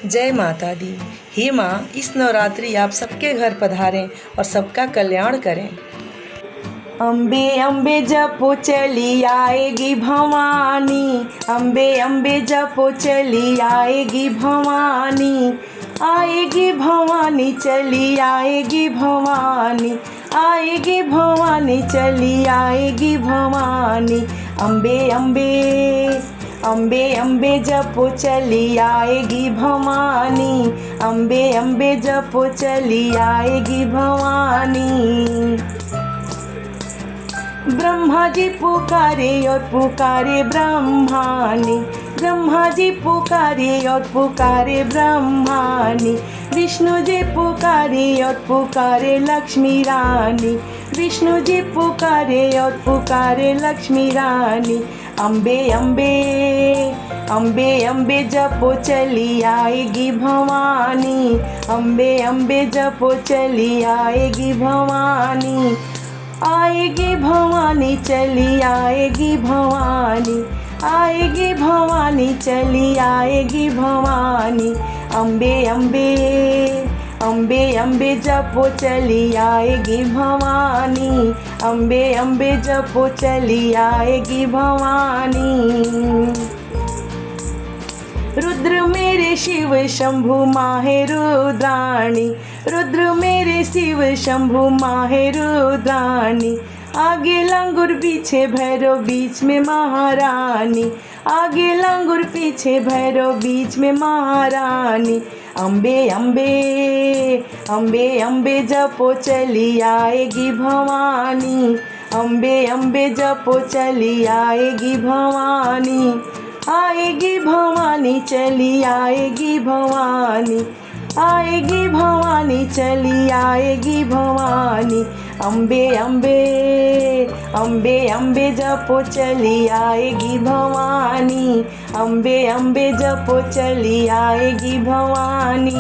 जय माता दी। हे माँ, इस नवरात्रि आप सबके घर पधारें और सबका कल्याण करें। अम्बे अम्बे जपो चली आएगी भवानी, अम्बे अम्बे जपो चली आएगी भवानी, आएगी भवानी चली आएगी भवानी, आएगी भवानी चली आएगी भवानी। अम्बे अम्बे अम्बे अम्बे जपो चली आएगी भवानी, अम्बे अम्बे जपो चली आएगी भवानी। ब्रह्मा जी पुकारे और पुकारे ब्रह्मानी, ब्रह्मा जी पुकारे और पुकारे ब्रह्मानी, विष्णु जी पुकारे और पुकारे लक्ष्मी रानी, विष्णु जी पुकारे और पुकारे लक्ष्मी रानी। अम्बे अम्बे अम्बे अम्बे जपो चली आएगी भवानी, अम्बे अम्बे जपो चली आएगी भवानी, आएगी भवानी चली आएगी भवानी, आएगी भवानी चली आएगी भवानी। अम्बे अम्बे अम्बे अम्बे जपो चली आएगी भवानी, अम्बे अम्बे जपो चली आएगी भवानी। रुद्र मेरे शिव शंभु माहे रुद्राणी, रुद्र मेरे शिव शंभु माहे रुद्राणी, आगे लंगुर पीछे भैरव बीच में महारानी, आगे लंगुर पीछे भैरव बीच में महारानी। अम्बे अम्बे अम्बे अम्बे जपो चली आएगी भवानी, अम्बे अम्बे जपो चली आएगी भवानी, आएगी भवानी चली आएगी भवानी, आएगी भवानी चली आएगी भवानी। अम्बे अम्बे अम्बे अम्बे जपो चली आएगी भवानी, अम्बे अम्बे जपो चली आएगी भवानी।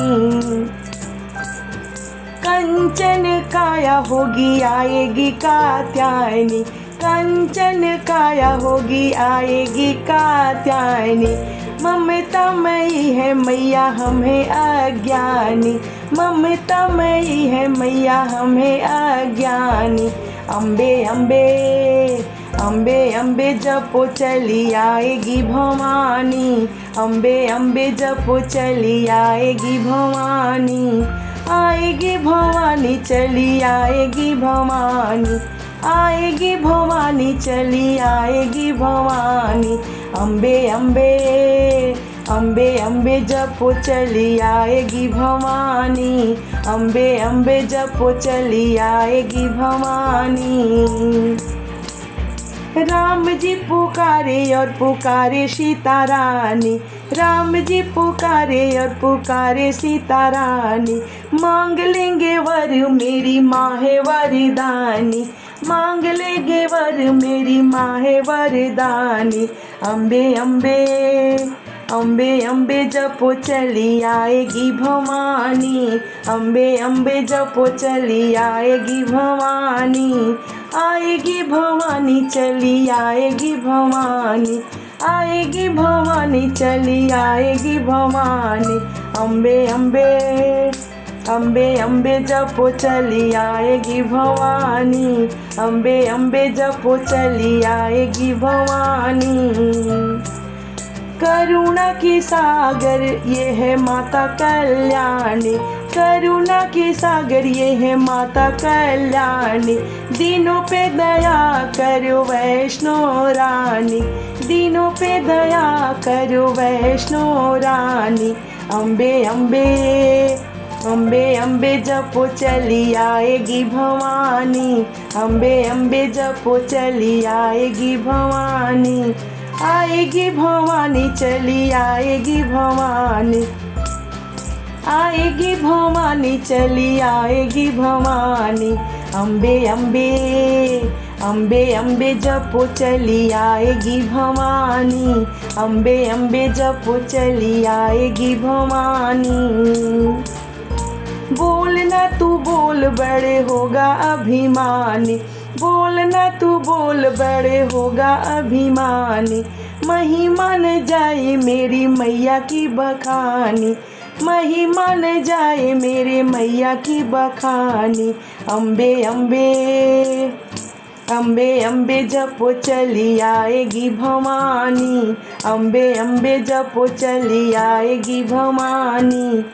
कंचन काया होगी आएगी कात्यायनी, कंचन काया होगी आएगी कात्यायनी, ममता मई है मैया हमें अज्ञानी, ममता मई है मैया हमें अज्ञानी। अम्बे अम्बे अम्बे अम्बे जपो चली आएगी भवानी, अम्बे अम्बे जपो चली आएगी भवानी, आएगी भवानी चली आएगी भवानी, आएगी भवानी चली आएगी भवानी। अम्बे अम्बे अम्बे अम्बे जपो चली आएगी भवानी, अम्बे अम्बे जपो चली आएगी भवानी। राम जी पुकारे और पुकारे सीता रानी, राम जी पुकारे और पुकारे सीता रानी, मांग लेंगे वर मेरी माँ है वरदानी, मांग लेंगे वर मेरी माँ है वरदानी। अम्बे अम्बे अम्बे अम्बे जपो चली आएगी भवानी, अम्बे अम्बे जपो चली आएगी भवानी, आएगी भवानी चली आएगी भवानी, आएगी भवानी चली आएगी भवानी। अम्बे अम्बे अम्बे अम्बे जपो चली आएगी भवानी, अम्बे अम्बे जपो चली आएगी भवानी। करुणा की सागर ये है माता कल्याणी, करुणा की सागर ये है माता कल्याणी, दीनों पे दया करो वैष्णो रानी, दीनों पे दया करो वैष्णो रानी। अम्बे अम्बे अम्बे अम्बे जपो चली आएगी भवानी, अम्बे अम्बे जपो चली आएगी भवानी, आएगी भवानी चली आएगी भवानी, आएगी भवानी चली आएगी भवानी। अम्बे अम्बे अम्बे अम्बे जपो चली आएगी भवानी, अम्बे अम्बे जपो चली आएगी भवानी। बोलना तू बोल बड़े होगा अभिमानी, बोलना तू बोल बड़े होगा अभिमानी, महिमा न जाए मेरी मैया की बखानी, महिमा न जाए मेरे मैया की बखानी। अम्बे अम्बे अम्बे अम्बे जपो चली आएगी भवानी, अम्बे अम्बे जपो चली आएगी भवानी।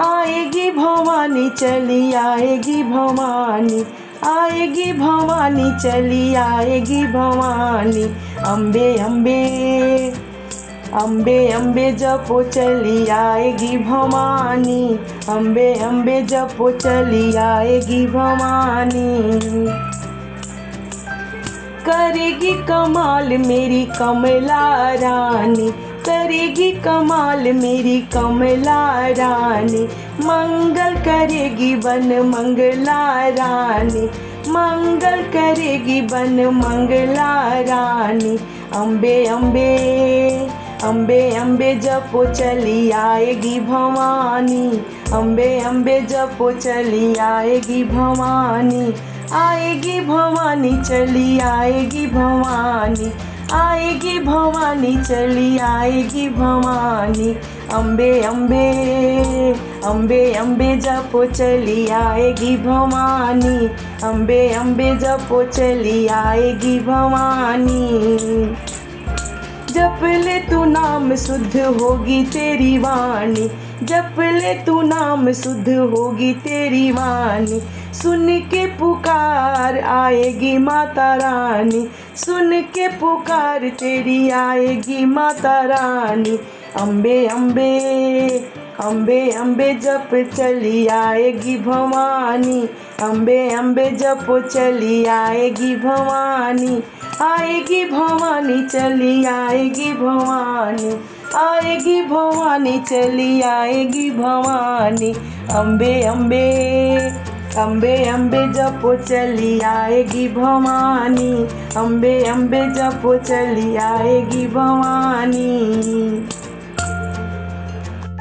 आएगी भवानी चली आएगी भवानी, आएगी भवानी चली आएगी भवानी। अम्बे अम्बे अम्बे अम्बे जपो चली आएगी भवानी, अम्बे अम्बे जपो चली आएगी भवानी। करेगी कमाल मेरी कमला रानी, करेगी कमाल मेरी कमला रानी। मंगल करेगी बन मंगला रानी, मंगल करेगी बन मंगला रानी। अम्बे अम्बे अम्बे अम्बे जपो चली आएगी भवानी, अम्बे अम्बे जपो चली आएगी भवानी। आएगी भवानी चली आएगी भवानी, आएगी भवानी चली आएगी भवानी। अम्बे अम्बे अम्बे अम्बे जपो चली आएगी भवानी, अम्बे अम्बे जपो चली आएगी भवानी। जप ले तू नाम शुद्ध होगी तेरी वाणी, जप ले तू नाम शुद्ध होगी तेरी वाणी। सुन के पुकार आएगी माता रानी, सुन के पुकार तेरी आएगी माता रानी। अम्बे अम्बे अम्बे अम्बे जप चली आएगी भवानी, अम्बे अम्बे जप चली आएगी भवानी। आएगी भवानी चली आएगी भवानी, आएगी भवानी चली आएगी भवानी। अम्बे अम्बे अम्बे अम्बे जपो चली आएगी भवानी, अम्बे अम्बे जपो चली आएगी भवानी।